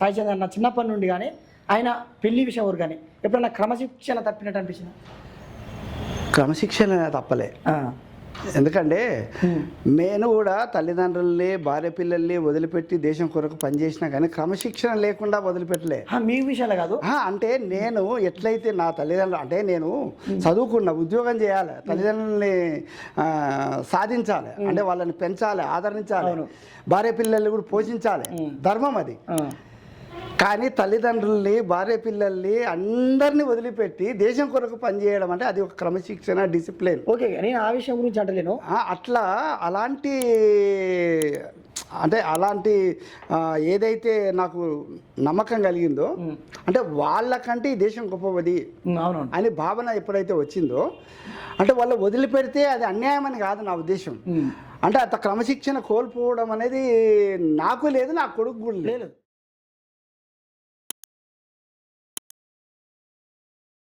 సాయి చంద్ర అన్న చిన్నప్పటి నుండి కానీ ఆయన పెళ్లి విషయం ఊరు కానీ ఎప్పుడన్నా క్రమశిక్షణ తప్పినట్టు అనిపించింది? క్రమశిక్షణ తప్పలే. ఎందుకంటే నేను కూడా తల్లిదండ్రుల్ని భార్య పిల్లల్ని వదిలిపెట్టి దేశం కొరకు పనిచేసినా కానీ క్రమశిక్షణ లేకుండా వదిలిపెట్టలే. మీ విషయాలే కాదు, అంటే నేను ఎట్లయితే నా తల్లిదండ్రులు అంటే నేను చదువుకున్న ఉద్యోగం చేయాలి, తల్లిదండ్రుల్ని సాధించాలి, అంటే వాళ్ళని పెంచాలి, ఆదరించాలి, భార్య పిల్లల్ని కూడా పోషించాలి, ధర్మం అది. కానీ తల్లిదండ్రుల్ని భార్య పిల్లల్ని అందరినీ వదిలిపెట్టి దేశం కొరకు పనిచేయడం అంటే అది ఒక క్రమశిక్షణ, డిసిప్లిన్. ఓకే, నేను ఆ విషయం గురించి అంటలేను. అట్లా అలాంటి అంటే అలాంటి ఏదైతే నాకు నమ్మకం కలిగిందో అంటే వాళ్ళకంటే ఈ దేశం గొప్పది అని భావన ఎప్పుడైతే వచ్చిందో అంటే వాళ్ళు వదిలిపెడితే అది అన్యాయం అని కాదు నా ఉద్దేశం. అంటే అంత క్రమశిక్షణ కోల్పోవడం అనేది నాకు లేదు, నా కొడుకు కూడా లేదు.